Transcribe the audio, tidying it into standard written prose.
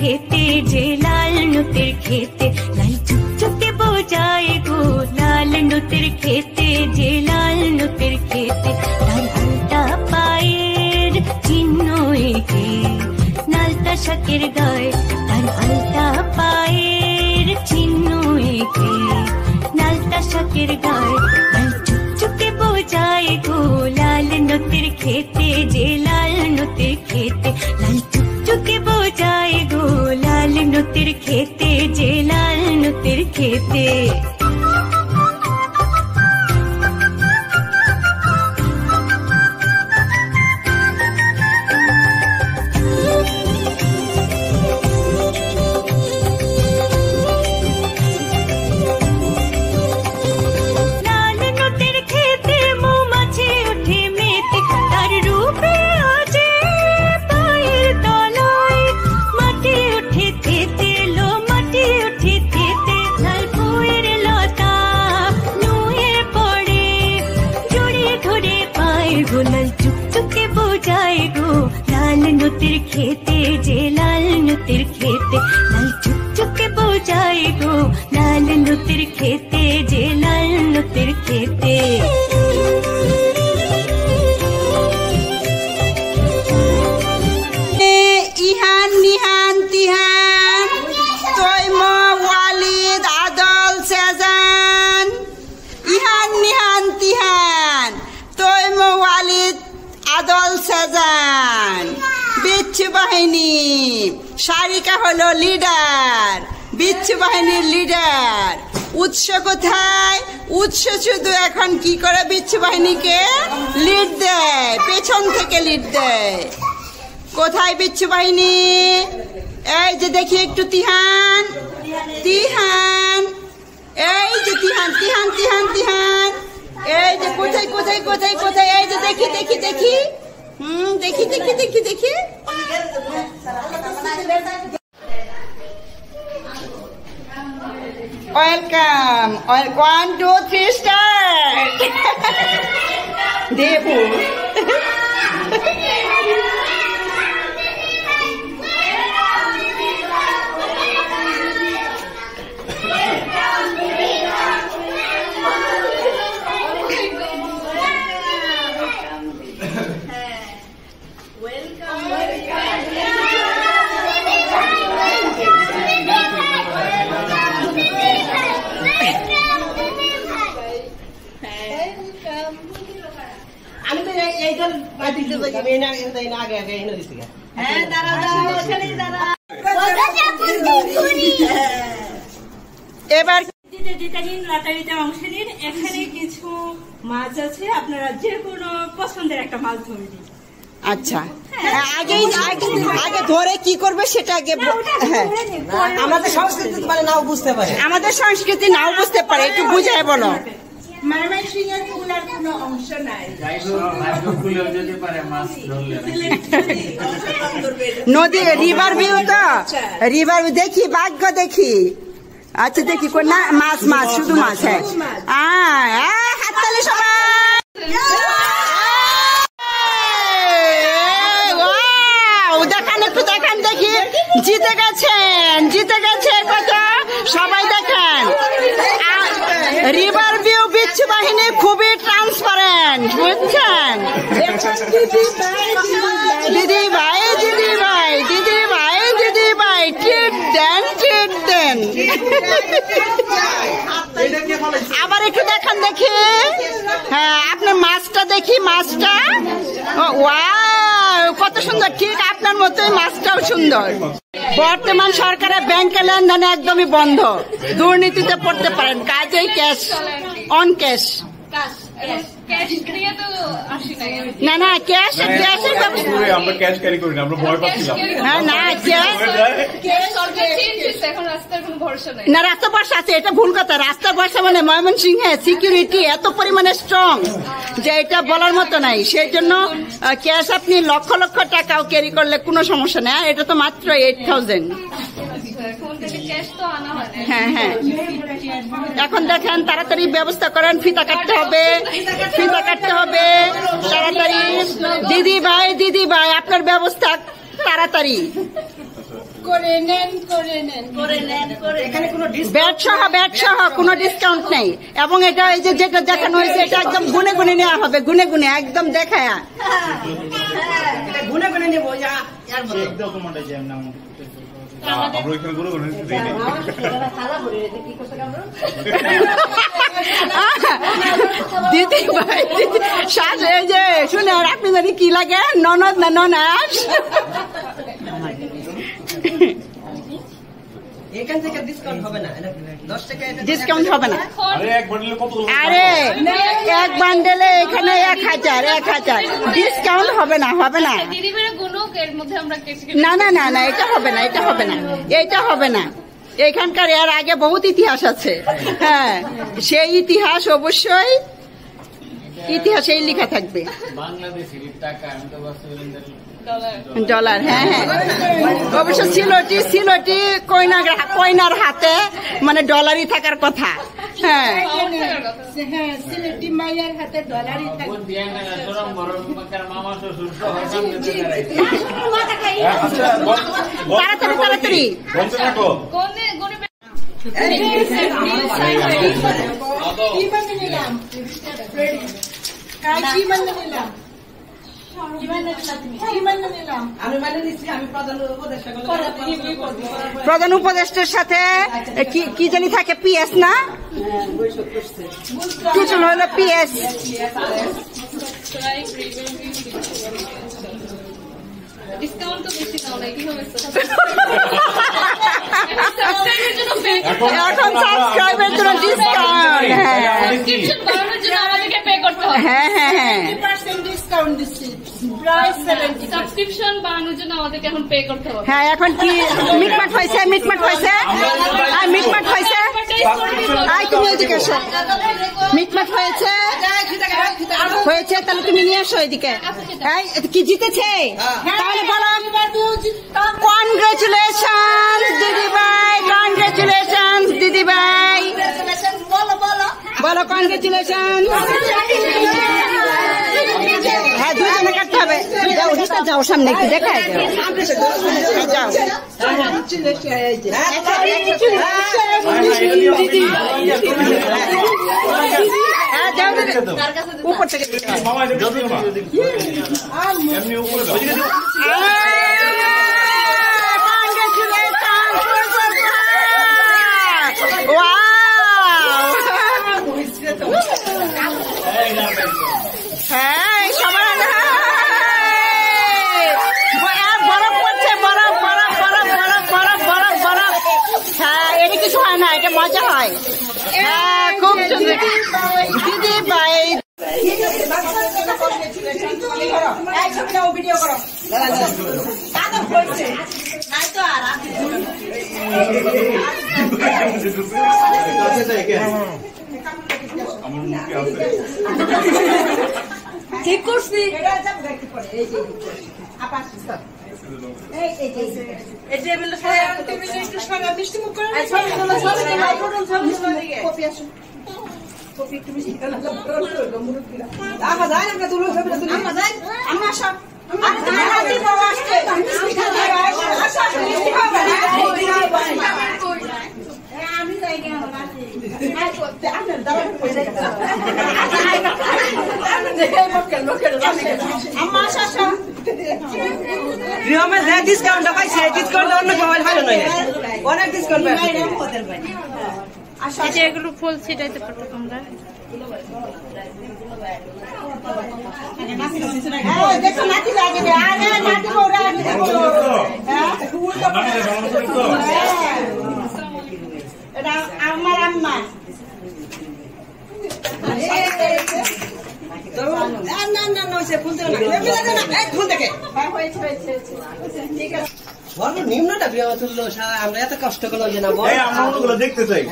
खेते जे लाल नुतिर खेते लाल चुकचुके बोझाए गो लाल नुतिर खेते जे लाल नुतिर खेते तार आलता पाয়ের চিহ্ন এঁকে নালতা শাকের গায়ে তার আলতা পায়ের চিহ্ন এঁকে নালতা শাকের গায়ে লাল চুকচুকে बोझाए गो लाल नुतिर खेते जे लाल नुतिर खेते लाल चुकचुके बोझाए गो लाल नुतिर खेते जे लाल नुतिर खेते लाल चुकचुके बोझाए गो लाल नुतिर खेते जे लाल नुतिर खेते लाल चुकचुके बोझाए गो लाल नुतिर खेते जे लाल नुतिर खेते ইহান নিহান তিহান তৈমা ওয়ালিদ আদল সেজান ইহান নিহান তিহান তৈমা ওয়ালিদ আদল সেজান বিচ্ছু বাহিনী সারিকা হলো লিডার বিচ্ছু বাহিনীর লিডার উৎস কোথায় উৎস শুধু এখন কি করে বিচ্ছু বাহিনীকে লিড দেয় পেছন থেকে লিড দেয় কোথায় বিচ্ছু বাহিনী এই যে দেখি একটু তিহান তিহান এই যে তিহান তিহান তিহান তিহান এই যে কোথায় কোথায় কোথায় কোথায় এই যে দেখি দেখি দেখি দেখি দেখি দেখি দেখি ওয়েলকাম 1 2 3 স্টার্ট দেবু এবার লটারিতে অংশ নিন এখানে কিছু মাছ আছে আপনারা যে কোনো পছন্দের একটা মাছ ধরে দিন আচ্ছা আগে আগে ধরে কি করবে সেটা আগে আমাদের সংস্কৃতি মানে নাও বুঝতে পারে আমাদের সংস্কৃতি নাও বুঝতে পারে একটু বুঝায় বলো ময়মনসিংহের ফুলার কোনো অংশ নাই নদী রিভার ভিউ তো রিভার ভিউ দেখি ভাগ্য দেখি আচ্ছা দেখি কোন না মাছ মাছ শুধু মাছ হ্যাঁ হাততালি সবাই দেখান একটু দেখান দেখি জিতে গেছে কত সবাই দেখেন রিভার ভিউ বিচ্ছু বাহিনী খুবই ট্রান্সপারেন্ট বুঝছেন দিদি ভাই দিদি ভাই দিদি ভাই দিদি ভাই ট্রিট দেন আবার একটু দেখান দেখি হ্যাঁ আপনার মাছটা দেখি মাছটা ওয়াও কত সুন্দর ঠিক আপনার মতোই মাছটাও সুন্দর বর্তমান সরকারের ব্যাংকে লেনদেন একদমই বন্ধ দুর্নীতিতে পড়তে পারেন কাজেই ক্যাশ অন ক্যাশ না না ক্যাশ ক্যাশের আমরা ক্যাশ ক্যারি করি না আমরা ভয় পাচ্ছিলাম হ্যাঁ না ক্যাশ না রাস্তা ভরসা আছে এটা ভুল কথা রাস্তা ভরসা মানে ময়মনসিংহে সিকিউরিটি এত পরিমাণে স্ট্রং যে এটা বলার মতো নাই সেই জন্য ক্যাশ আপনি লক্ষ লক্ষ টাকাও ক্যারি করলে কোনো সমস্যা নেই এটা তো মাত্র 8,000 হ্যাঁ হ্যাঁ এখন দেখেন তাড়াতাড়ি ব্যবস্থা করেন ফিতা কাটতে হবে তাড়াতাড়ি দিদি ভাই আপনার ব্যবস্থা তাড়াতাড়ি এখানে কোনো ব্যাট সহ কোনো ডিসকাউন্ট নেই। এবং এটা এই যে যেটা দেখানো হয়েছে এটা একদম গুনে গুনে নেওয়া হবে, গুনে গুনে একদম দেখায়। গুনে গুনে নেবো আমরা এখানে গুলো গুলো দিই না। দিদি ভাই শ্বাস এই যে শুনে আপনি জানি কি লাগে, ননদ না ননাস। এখান থেকে ডিসকাউন্ট হবে না, 10 টাকা ডিসকাউন্ট হবে না। আরে এক বান্ডেলে কত? আরে এক বান্ডেলে এখানে 1000 ডিসকাউন্ট হবে না, হবে না। না না না না, এটা হবে না, এটা হবে না, এটা হবে না। এখানকার এর আগে বহুত ইতিহাস আছে। হ্যাঁ, সেই ইতিহাস অবশ্যই ইতিহাসেই লেখা থাকবে। ডলার, হ্যাঁ হ্যাঁ, অবশ্য সিলটি কইনার হাতে মানে ডলারই থাকার কথা। হ্যাঁ, তাড়াতাড়ি তাড়াতাড়ি। প্রধান উপদেষ্টার সাথে কি জানি থাকে, পিএস না, টোটাল হলো পিএস। এখন সাবস্ক্রাইবের জন্য ডিসকাউন্ট। হ্যাঁ হ্যাঁ হ্যাঁ, হ্যাঁ এখন কি মিটমাট হয়েছে, মিটমাট হয়েছে, আর মিটমাট হয়েছে। আই তুমি এদিকে এসো, মিটমাট হয়েছে হয়েছে, তাহলে তুমি নিয়ে আসো এদিকে। কি জিতেছে তাহলে বলো, কনগ্রেচুলেশন দিদি ভাই, কনগ্রেচুলেশন দিদি ভাই, বলো কনগ্রেচুলেশন। হ্যাঁ, দুজনে কাটতে হবে। যাও রিস্তা, যাও সামনে একটু দেখায় যাও। হ্যাঁ যাও, উপর থেকে হ্যাঁ সবার বরফ পড়ছে, বরফ বরফ বরফ বরফ বরফ বরফ বরফ। হ্যাঁ, এটা কিছু হয় না, এটা মজা হয়। হ্যাঁ, খুব সুন্দর দিদি ভাই। ভিডিও করো ঠিক করছি। ডিসকাউন্ট পাইছে, ডিসকাউন্ট অন্য মোবাইল ভালো নয়, অনেক ডিসকাউন্ট পাইছে। এগুলো ফুল ছিটাইতে পারবো তোমরা। দেখো নাতি লাগে, আরে নাতি বউরা আগে দেখো। এটা আমার আম্মা। না না না, সে ফুল দেবে না, ফুল দেখে ঠিক আছে। নিম্নটা বিয়ে তুললো, আমরা এত কষ্ট করলো যে না, আমরা দেখতে চাই।